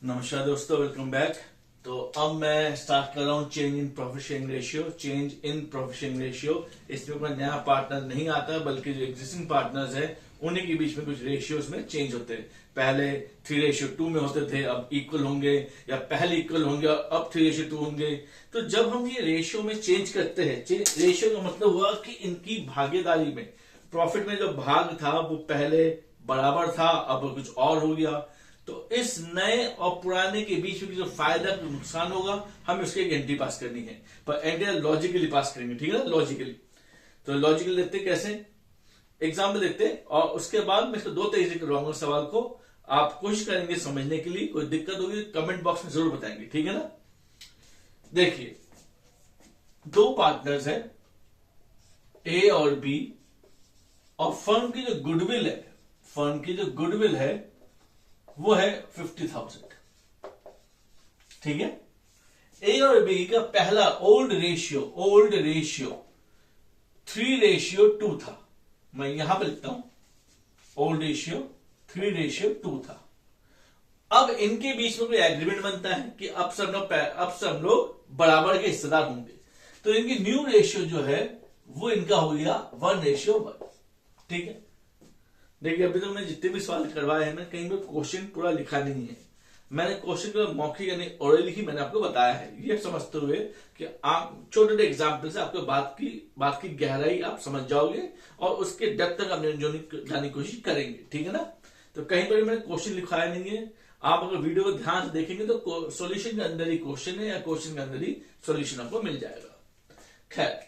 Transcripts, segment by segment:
नमस्कार दोस्तों, welcome back. तो अब मैं स्टार्ट कर रहा हूँ change in profit sharing ratio. Change in profit sharing ratio, इसमें कोई नया पार्टनर नहीं आता, बल्कि जो एग्जिस्टिंग पार्टनर्स हैं उन्हीं के बीच में कुछ रेशियोज में चेंज होते हैं। पहले 3:2 में होते थे, अब इक्वल होंगे, या पहले इक्वल होंगे अब 3:2 होंगे। तो जब हम ये रेशियो में चेंज करते हैं, रेशियो का मतलब हुआ कि इनकी भागीदारी में, प्रॉफिट में जो भाग था वो पहले बराबर था, अब कुछ और हो गया। तो इस नए और पुराने के बीच में जो फायदा नुकसान होगा, हम उसकी एक एंट्री पास करनी है, पर एंट्री लॉजिकली पास करेंगे, ठीक है ना, लॉजिकली। तो लॉजिकली देखते कैसे, एग्जाम्पल देखते, और उसके बाद मैं इसको दो तरीके से करवाऊंगा सवाल को। आप कोशिश करेंगे समझने के लिए, कोई दिक्कत होगी कमेंट बॉक्स में जरूर बताएंगे, ठीक है ना। देखिए, दो पार्टनर्स हैं ए और बी, और फर्म की जो गुडविल है, फर्म की जो गुडविल है वो है 50,000, ठीक है। ए और बी का पहला ओल्ड रेशियो 3:2 था। मैं यहां पर लिखता हूं, ओल्ड रेशियो 3:2 था। अब इनके बीच में कोई एग्रीमेंट बनता है कि अब सब लोग बराबर के हिस्सेदार होंगे। तो इनकी न्यू रेशियो जो है वो इनका हो गया 1:1, ठीक है। देखिए, अभी तो मैंने जितने भी सवाल करवाए हैं ना, कहीं भी क्वेश्चन पूरा लिखा नहीं है। मैंने क्वेश्चन को मौखिक यानी ओरली ही मैंने आपको बताया है, ये समझते हुए कि आप छोटे छोटे एग्जाम्पल से आपको बात की गहराई आप समझ जाओगे, और उसके डेप्थ तक आप जाने की कोशिश करेंगे, ठीक है ना। तो कहीं पर मैंने क्वेश्चन लिखाया नहीं है। आप अगर वीडियो को ध्यान से देखेंगे तो सोल्यूशन के अंदर ही क्वेश्चन है, या क्वेश्चन के अंदर ही सोल्यूशन आपको मिल जाएगा। खैर,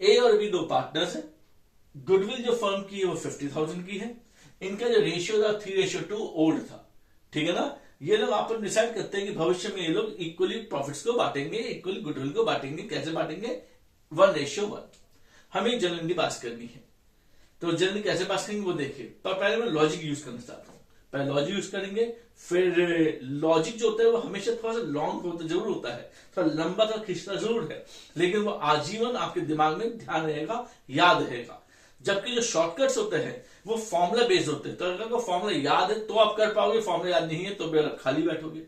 ए और बी दो पार्टनर्स हैं। गुडविल जो फर्म की है वो 50,000 की है। इनका जो रेशियो था 3:2 ओल्ड था, ठीक है ना। ये लोग आपस में डिसाइड करते हैं कि भविष्य में ये लोग इक्वली प्रॉफिट्स को बांटेंगे, इक्वली गुडविल को बांटेंगे। कैसे बांटेंगे? 1:1। हमें एक जनरली पास करनी है। तो जनरली कैसे पास करेंगे वो देखिए। तो पहले मैं लॉजिक यूज करना चाहता हूं। पहले लॉजिक यूज करेंगे, फिर लॉजिक जो होता है वो हमेशा थोड़ा सा लॉन्ग होता जरूर होता है, थोड़ा लंबा थोड़ा खींचता जरूर है, लेकिन वो आजीवन आपके दिमाग में ध्यान रहेगा, याद रहेगा। जबकि जो शॉर्टकट्स होते हैं वो फॉर्मूला बेस्ड होते हैं। तो अगर आपको फॉर्मूला याद है तो आप कर पाओगे, फॉर्मूला याद नहीं है तो खाली बैठोगे,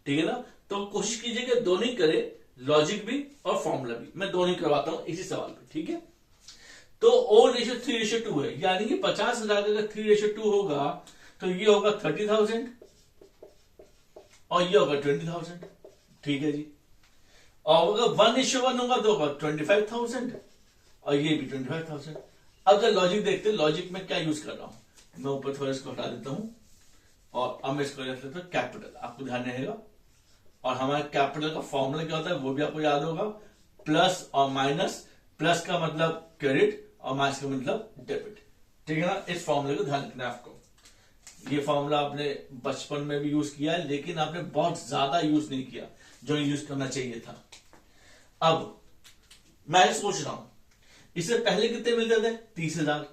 ठीक है ना। तो कोशिश कीजिए कि दोनों ही करे, लॉजिक भी और फॉर्मूला भी। मैं दोनों ही करवाता हूं इसी सवाल पे, ठीक है। तो ओल्ड रेशियो 3:2 है, यानी कि 50,000 का अगर 3:2 होगा तो ये होगा 30,000 और ये होगा 20,000, ठीक है जी। और अगर 1:1 होगा तो होगा 25,000 और ये भी 25,000। अब जब लॉजिक देखते हैं, लॉजिक में क्या यूज कर रहा हूं मैं, ऊपर थोड़ा इसको हटा देता हूं, और अब मैं इसको रख लेता हूं कैपिटल, आपको ध्यान रहेगा। और हमारे कैपिटल का फॉर्मूला क्या होता है वो भी आपको याद होगा, प्लस और माइनस। प्लस का मतलब क्रेडिट और माइनस का मतलब डेबिट, ठीक है ना। इस फॉर्मूले को ध्यान रखना है आपको। ये फॉर्मूला आपने बचपन में भी यूज किया है, लेकिन आपने बहुत ज्यादा यूज नहीं किया जो यूज करना चाहिए था। अब मैं सोच रहा हूं, इससे पहले कितने मिलते थे? 30,000।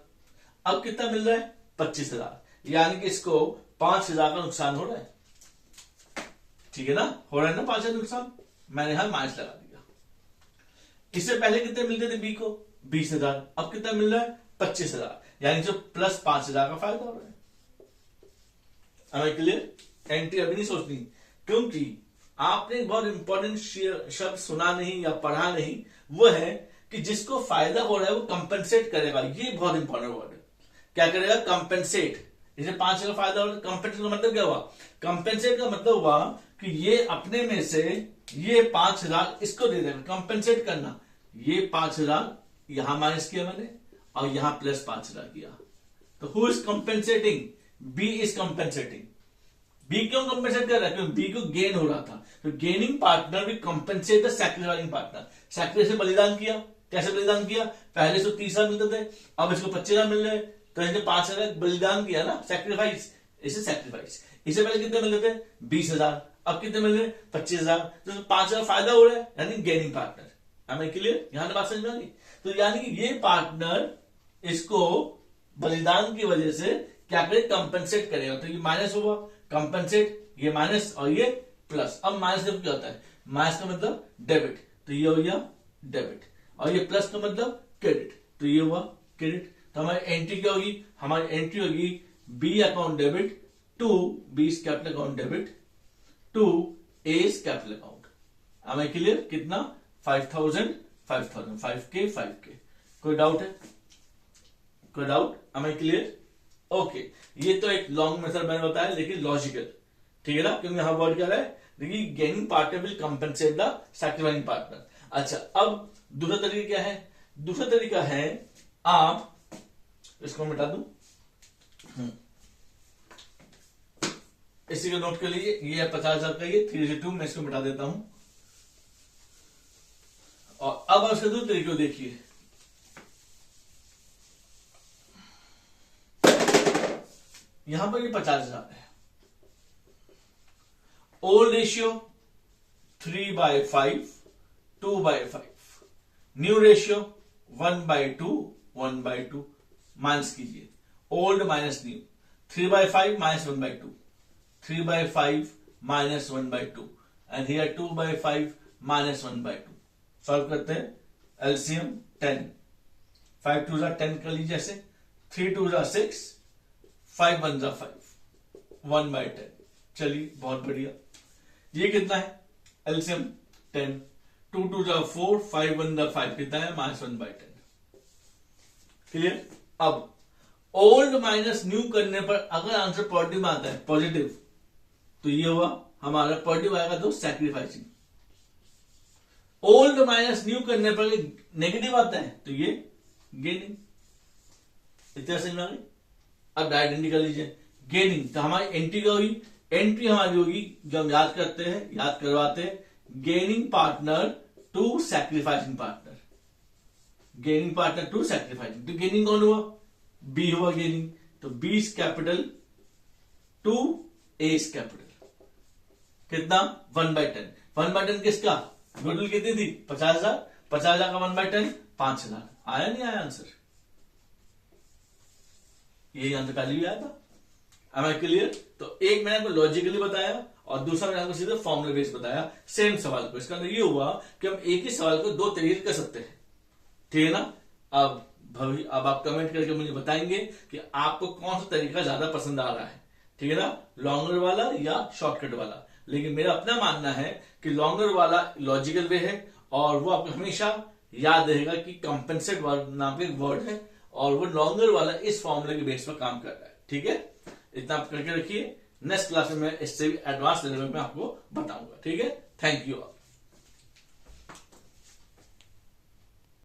अब कितना मिल रहा है? 25,000, यानी कि इसको 5,000 का नुकसान हो रहा है, ठीक है ना। हो रहा है ना 5,000 नुकसान। मैंने यहां माइनस लगा दिया। इससे पहले कितने मिलते थे बी को? 20,000। अब कितना मिल रहा है? 25,000, यानी जो प्लस 5,000 का फायदा हो रहा है। क्लियर? एंट्री अभी नहीं सोचनी, क्योंकि आपने एक बहुत इंपॉर्टेंट शब्द सुना नहीं या पढ़ा नहीं, वो है कि जिसको फायदा हो रहा है वो कंपेंसेट करेगा। ये बहुत इंपॉर्टेंट वर्ड है। क्या करेगा? कंपेंसेट। इसे 5 का फायदा हो रहा है, कंपेंसेट का मतलब क्या हुआ? कंपेंसेट का मतलब हुआ कि ये अपने में से ये 5,000 इसको दे देगा, कंपेंसेट करना। ये 5,000 यहां माइनस किया मैंने, और यहां प्लस 5,000 किया। तो who is compensating? B is compensating. B क्यों कंपेंसेट कर रहा है? क्योंकि बी को गेन हो रहा था। तो गेनिंग पार्टनर भी compensate the sacrificing partner. Sacrifice से बलिदान किया। कैसे बलिदान किया? पहले इसको 30,000 मिलते थे, अब इसको 25,000 मिल रहे, तो इसने 5,000 बलिदान किया ना, सैक्रिफाइस। इसे सैक्रिफाइस। इससे पहले कितने मिलते थे? 20,000। अब कितने मिल रहे? 25,000। तो 5,000 फायदा हो रहा है, यानी गेनिंग पार्टनर। I clear? यहां से बात समझ में आ गई। तो यानी कि ये पार्टनर इसको बलिदान की वजह से क्या करे? कंपेंसेट करेगा। तो ये माइनस होगा, कंपेंसेट, ये माइनस और ये प्लस। अब माइनस जब क्या होता है? माइनस का मतलब डेबिट, तो ये हो गया डेबिट, और ये प्लस का मतलब क्रेडिट, तो ये हुआ क्रेडिट। तो हमारी एंट्री क्या होगी? हमारी एंट्री होगी B account debit to B capital account debit, to A's capital amount. am I clear? कितना? 5000 5000 5K 5K। कोई डाउट है? कोई doubt? am I clear? Okay, ये तो एक लॉन्ग मेथड मैंने बताया लेकिन लॉजिकल, ठीक है ना, क्योंकि यहां वर्ड क्या है, देखिए gaining partner will compensate the sacrificing partner. अच्छा, अब दूसरा तरीका क्या है? दूसरा तरीका है, आप इसको मिटा दूं, इसी को नोट कर लीजिए, ये है 50,000 का, ये 302, मैं इसको मिटा देता हूं। और अब आप इसके दो तरीके को देखिए। यहां पर ये 50,000 है, old ratio 3/5 2/5, new ratio 1/2 1/2, minus कीजिए, old minus new, 3/5 minus 1/2, 3/5 minus 1/2 and here 2/5 minus 1/2। Solve करते हैं, एलसीएम 10, 5 2 10 कर लीजिए ऐसे, 3 2 6, 5 1 5, 1/10। चलिए बहुत बढ़िया, ये कितना है? एलसीएम 10, 2 2 4, 5 1 5, कितना है? -1/10। क्लियर? अब ओल्ड माइनस न्यू करने पर अगर आंसर पॉजिटिव में आता है, पॉजिटिव, तो ये हुआ हमारा पॉजिटिव आएगा तो सैक्रिफाइसिंग। ओल्ड माइनस न्यू करने पर नेगेटिव आता है तो ये गेनिंग। इतना समझ में आ गई? अब डायरेक्ट एंट्री कर लीजिए, गेनिंग, तो हमारी एंट्री क्या होगी? एंट्री हमारी होगी, जो हम याद करते हैं, याद करवाते हैं, gaining partner to sacrificing partner, gaining partner to sacrificing. तो गेनिंग कौन हुआ? बी हुआ गेनिंग, तो B capital to A's capital, कितना? 1/10। 1/10 किसका? गुडविल कितनी थी? 50,000, 50,000 का 1/10 5,000। आया नहीं आया आंसर? यही आंसर पहले भी आया था। Am I clear? तो एक मैंने आपको लॉजिकली बताया और दूसरा मैंने आपको सीधे फॉर्मूला बेस बताया सेम सवाल को। इसका मतलब ये हुआ कि हम एक ही सवाल को दो तरीके कर सकते हैं, ठीक है ना। अब आप कमेंट करके मुझे बताएंगे कि आपको कौन सा तरीका ज्यादा पसंद आ रहा है, ठीक है ना, लॉन्गर वाला या शॉर्टकट वाला। लेकिन मेरा अपना मानना है कि लॉन्गर वाला लॉजिकल वे है और वो आपको हमेशा याद रहेगा कि कंपेंसेट वर्ड नाम का एक वर्ड है और वो लॉन्गर वाला इस फॉर्मूले के बेस पर काम कर रहा है, ठीक है। इतना आप करके रखिए, नेक्स्ट क्लास में मैं इससे भी एडवांस लेवल में आपको बताऊंगा, ठीक है। Thank you.